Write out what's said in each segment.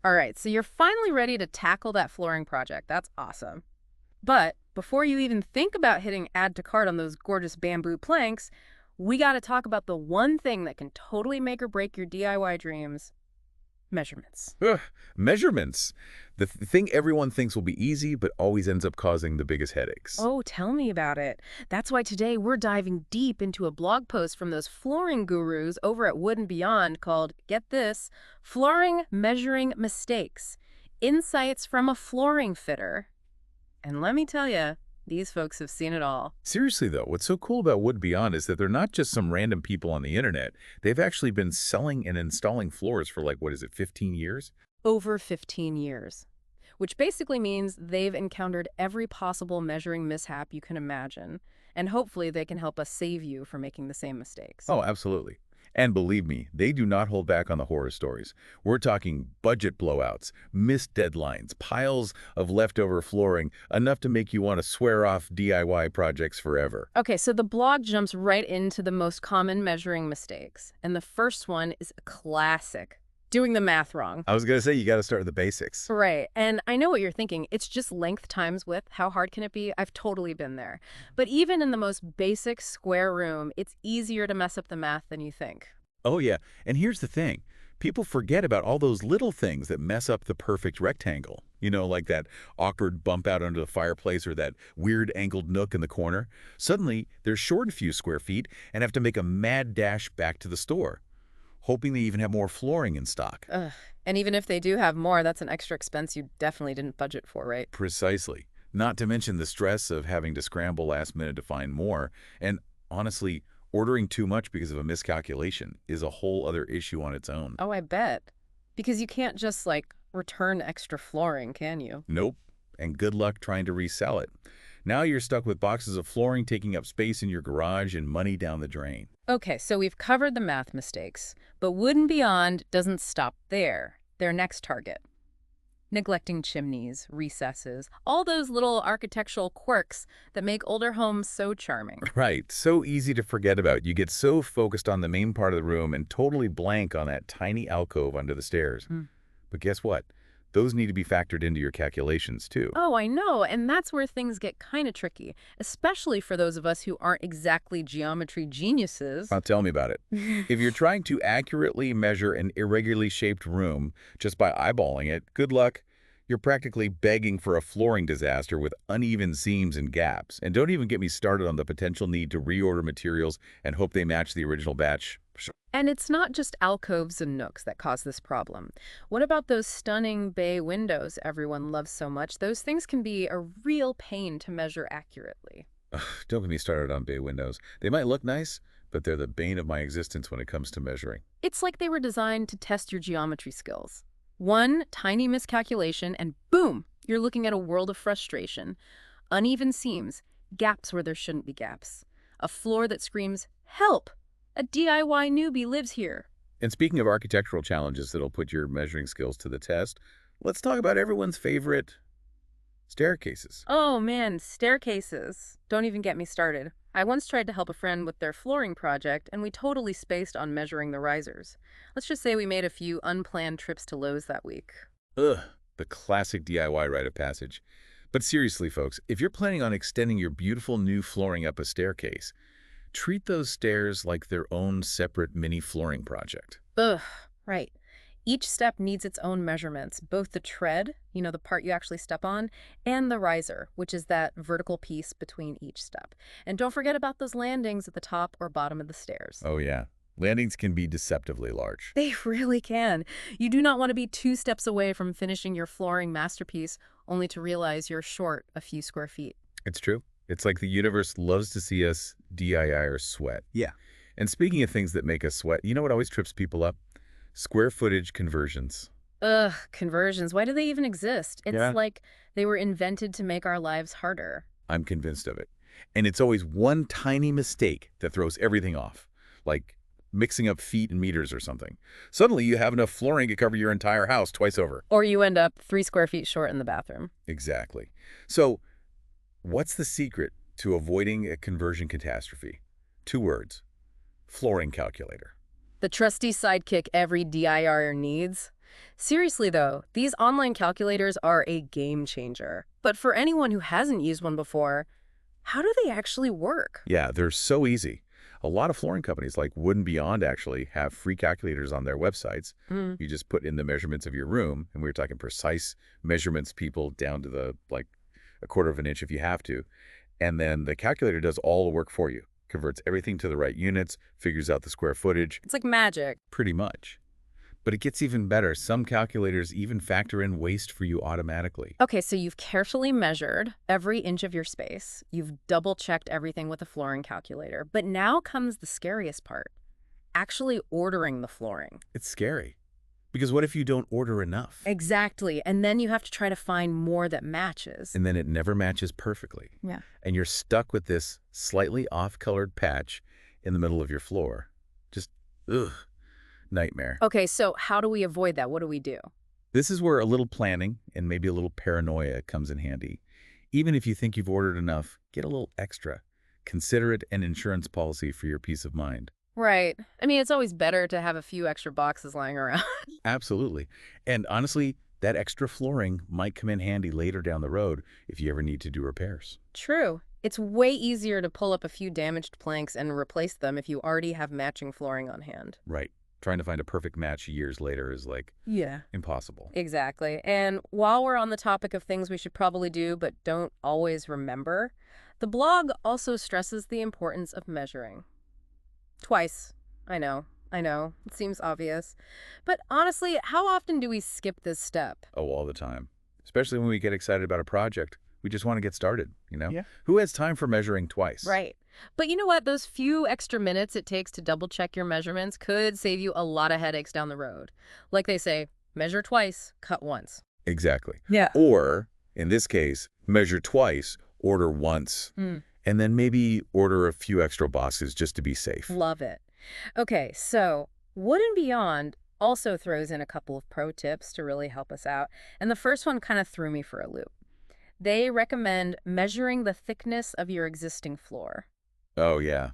All right, so you're finally ready to tackle that flooring project. That's awesome. But before you even think about hitting add to cart on those gorgeous bamboo planks, we got to talk about the one thing that can totally make or break your DIY dreams: measurements. Ugh, measurements. The thing everyone thinks will be easy, but always ends up causing the biggest headaches. Oh, tell me about it. That's why today we're diving deep into a blog post from those flooring gurus over at Wood and Beyond called, get this, Flooring Measuring Mistakes: Insights from a Flooring Fitter. And let me tell you, these folks have seen it all. Seriously, though, what's so cool about Wood Beyond is that they're not just some random people on the internet. They've actually been selling and installing floors for like, what is it, 15 years? Over 15 years. Which basically means they've encountered every possible measuring mishap you can imagine. And hopefully they can help us save you from making the same mistakes. Oh, absolutely. And believe me, they do not hold back on the horror stories. We're talking budget blowouts, missed deadlines, piles of leftover flooring, enough to make you want to swear off DIY projects forever. Okay, so the blog jumps right into the most common measuring mistakes. And the first one is a classic: doing the math wrong. I was going to say, you got to start with the basics. Right. And I know what you're thinking. It's just length times width. How hard can it be? I've totally been there. But even in the most basic square room, it's easier to mess up the math than you think. Oh, yeah. And here's the thing. People forget about all those little things that mess up the perfect rectangle. You know, like that awkward bump out under the fireplace or that weird angled nook in the corner. Suddenly, they're short a few square feet and have to make a mad dash back to the store, hoping they even have more flooring in stock. Ugh. And even if they do have more, that's an extra expense you definitely didn't budget for, right? Precisely. Not to mention the stress of having to scramble last minute to find more. And honestly, ordering too much because of a miscalculation is a whole other issue on its own. Oh, I bet. Because you can't just, like, return extra flooring, can you? Nope. And good luck trying to resell it. Now you're stuck with boxes of flooring taking up space in your garage and money down the drain. Okay, so we've covered the math mistakes, but Wood and Beyond doesn't stop there. Their next target: neglecting chimneys, recesses, all those little architectural quirks that make older homes so charming. Right. So easy to forget about. You get so focused on the main part of the room and totally blank on that tiny alcove under the stairs. Hmm. But guess what? Those need to be factored into your calculations, too. Oh, I know, and that's where things get kind of tricky, especially for those of us who aren't exactly geometry geniuses. Tell me about it. If you're trying to accurately measure an irregularly shaped room just by eyeballing it, good luck. You're practically begging for a flooring disaster with uneven seams and gaps. And don't even get me started on the potential need to reorder materials and hope they match the original batch. And it's not just alcoves and nooks that cause this problem. What about those stunning bay windows everyone loves so much? Those things can be a real pain to measure accurately. Ugh, don't get me started on bay windows. They might look nice, but they're the bane of my existence when it comes to measuring. It's like they were designed to test your geometry skills. One tiny miscalculation and boom, you're looking at a world of frustration. Uneven seams, gaps where there shouldn't be gaps. A floor that screams, "Help! A DIY newbie lives here." And speaking of architectural challenges that'll put your measuring skills to the test, let's talk about everyone's favorite staircases. Oh man, staircases. Don't even get me started. I once tried to help a friend with their flooring project, and we totally spaced on measuring the risers. Let's just say we made a few unplanned trips to Lowe's that week. Ugh, the classic DIY rite of passage. But seriously, folks, if you're planning on extending your beautiful new flooring up a staircase, treat those stairs like their own separate mini flooring project. Ugh, right. Each step needs its own measurements, both the tread, the part you actually step on, and the riser, which is that vertical piece between each step. And don't forget about those landings at the top or bottom of the stairs. Oh, yeah. Landings can be deceptively large. They really can. You do not want to be 2 steps away from finishing your flooring masterpiece, only to realize you're short a few square feet. It's true. It's like the universe loves to see us DIYers sweat. Yeah. And speaking of things that make us sweat, you know what always trips people up? Square footage conversions. Ugh, conversions. Why do they even exist? It's Yeah. like they were invented to make our lives harder. I'm convinced of it. And it's always one tiny mistake that throws everything off, like mixing up feet and meters or something. Suddenly you have enough flooring to cover your entire house twice over. Or you end up 3 square feet short in the bathroom. Exactly. So what's the secret to avoiding a conversion catastrophe? 2 words: flooring calculator. The trusty sidekick every DIYer needs. Seriously, though, these online calculators are a game changer. But for anyone who hasn't used one before, how do they actually work? Yeah, they're so easy. A lot of flooring companies like Wood and Beyond actually have free calculators on their websites. Hmm. You just put in the measurements of your room, and we're talking precise measurements, people down to the like a quarter of an inch if you have to. And then the calculator does all the work for you, converts everything to the right units, figures out the square footage, It's like magic. pretty much. But it gets even better. Some calculators even factor in waste for you automatically. Okay, so you've carefully measured every inch of your space. You've double-checked everything with a flooring calculator. But now comes the scariest part, actually ordering the flooring. It's scary. Because what if you don't order enough? Exactly. And then you have to try to find more that matches. And then it never matches perfectly. Yeah. And you're stuck with this slightly off-colored patch in the middle of your floor. Just, ugh, nightmare. Okay, so how do we avoid that? What do we do? This is where a little planning and maybe a little paranoia comes in handy. Even if you think you've ordered enough, get a little extra. Consider it an insurance policy for your peace of mind. Right. I mean, it's always better to have a few extra boxes lying around. Absolutely. And honestly, that extra flooring might come in handy later down the road if you ever need to do repairs. True. It's way easier to pull up a few damaged planks and replace them if you already have matching flooring on hand. Right. Trying to find a perfect match years later is like Yeah. impossible. Exactly. And while we're on the topic of things we should probably do but don't always remember, the blog also stresses the importance of measuring. Twice. I know. It seems obvious. But honestly, how often do we skip this step? Oh, all the time. Especially when we get excited about a project. We just want to get started, you know? Yeah. Who has time for measuring twice? Right. But you know what? Those few extra minutes it takes to double check your measurements could save you a lot of headaches down the road. Like they say, measure twice, cut once. Exactly. Yeah. Or, in this case, measure twice, order once, and then maybe order a few extra boxes just to be safe. Love it. Okay, so Wood and Beyond also throws in a couple of pro tips to really help us out. And the first one kind of threw me for a loop. They recommend measuring the thickness of your existing floor. Oh, yeah.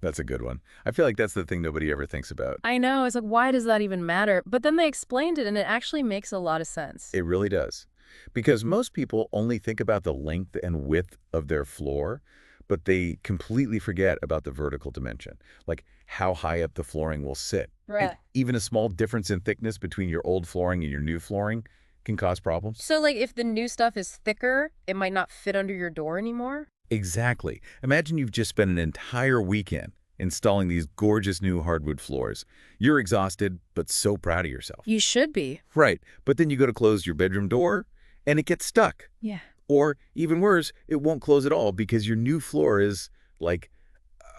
That's a good one. I feel like that's the thing nobody ever thinks about. I know, it's like, why does that even matter? But then they explained it, and it actually makes a lot of sense. It really does. Because most people only think about the length and width of their floor, but they completely forget about the vertical dimension, like how high up the flooring will sit. And Right. even a small difference in thickness between your old flooring and your new flooring can cause problems. So, like, if the new stuff is thicker, it might not fit under your door anymore? Exactly. Imagine you've just spent an entire weekend installing these gorgeous new hardwood floors. You're exhausted, but so proud of yourself. You should be. Right. But then you go to close your bedroom door, and it gets stuck. Yeah. Or even worse, it won't close at all because your new floor is like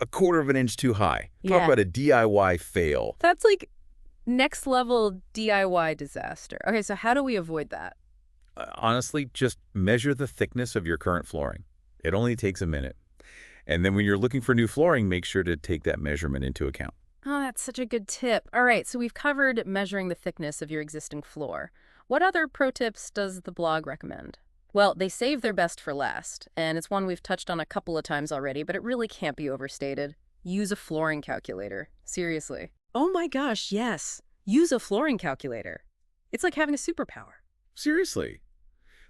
a quarter of an inch too high. Talk Yeah. about a DIY fail. That's like next level DIY disaster. Okay, so how do we avoid that? Honestly, just measure the thickness of your current flooring. It only takes a minute. And then when you're looking for new flooring, make sure to take that measurement into account. Oh, that's such a good tip. All right, so we've covered measuring the thickness of your existing floor. What other pro tips does the blog recommend? Well, they save their best for last, and it's one we've touched on a couple of times already, but it really can't be overstated. Use a flooring calculator. Seriously. Oh my gosh, yes. Use a flooring calculator. It's like having a superpower. Seriously.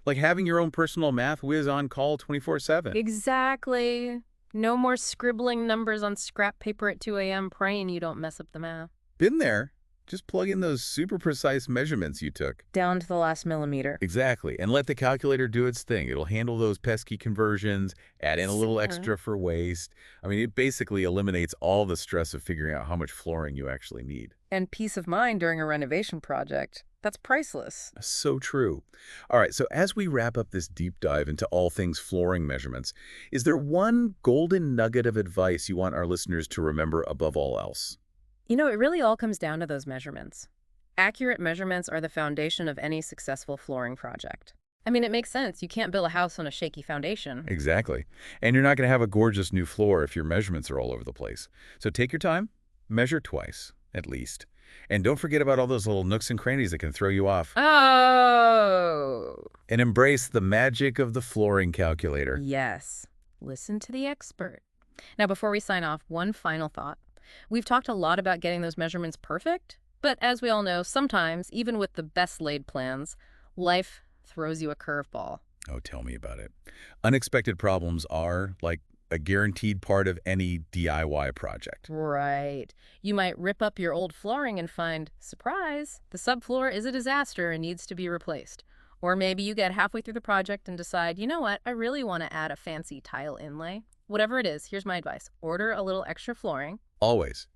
Like having your own personal math whiz on call 24/7. Exactly. No more scribbling numbers on scrap paper at 2 a.m. praying you don't mess up the math. Been there. Just plug in those super precise measurements you took. Down to the last millimeter. Exactly. And let the calculator do its thing. It'll handle those pesky conversions, add in a little extra for waste. I mean, it basically eliminates all the stress of figuring out how much flooring you actually need. And peace of mind during a renovation project. That's priceless. So true. All right, so as we wrap up this deep dive into all things flooring measurements, is there one golden nugget of advice you want our listeners to remember above all else? You know, it really all comes down to those measurements. Accurate measurements are the foundation of any successful flooring project. I mean, it makes sense. You can't build a house on a shaky foundation. Exactly. And you're not going to have a gorgeous new floor if your measurements are all over the place. So take your time, measure twice, at least. And don't forget about all those little nooks and crannies that can throw you off. Oh! And embrace the magic of the flooring calculator. Yes. Listen to the expert. Now, before we sign off, one final thought. We've talked a lot about getting those measurements perfect, But as we all know, sometimes, even with the best laid plans, life throws you a curveball. Oh, tell me about it. Unexpected problems are, like, a guaranteed part of any DIY project. Right. You might rip up your old flooring and find, surprise, the subfloor is a disaster and needs to be replaced. Or maybe you get halfway through the project and decide, you know what, I really want to add a fancy tile inlay. Whatever it is, here's my advice. Order a little extra flooring. Always.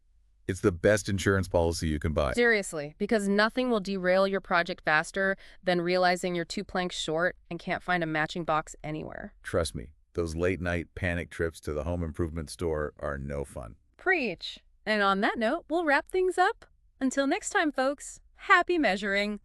It's the best insurance policy you can buy. Seriously, because nothing will derail your project faster than realizing you're two planks short and can't find a matching box anywhere. Trust me, those late-night panic trips to the home improvement store are no fun. Preach. And on that note, we'll wrap things up. Until next time, folks, happy measuring.